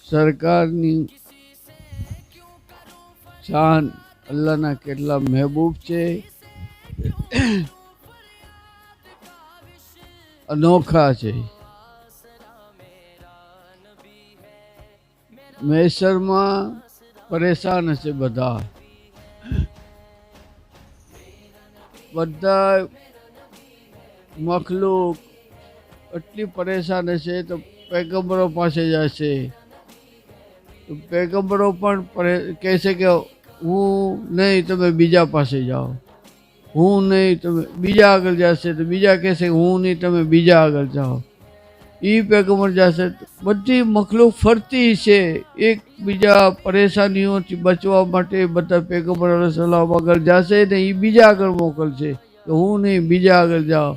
સરકારની શાન, અલ્લાહના કેટલા મહેબૂબ છે, અનોખા છે. મહેસરમાં પરેશાન હશે બધા મખલુક એટલી પરેશાન હશે તો પૈગંબરો પાસે જશે. તો પૈગંબરો પણ કહેશે કે હું નહીં, તમે બીજા પાસે જાઓ. હું નહીં, તમે બીજા આગળ જશે તો બીજા કહેશે હું નહીં, તમે બીજા આગળ જાઓ. એ પૈગંબર જશે. બધી મખલુક ફરતી છે એકબીજા પરેશાનીઓથી બચવા માટે. બધા પૈગંબર સલામ આગળ જશે ને એ બીજા આગળ મોકલશે કે હું નહીં, બીજા આગળ જાઓ.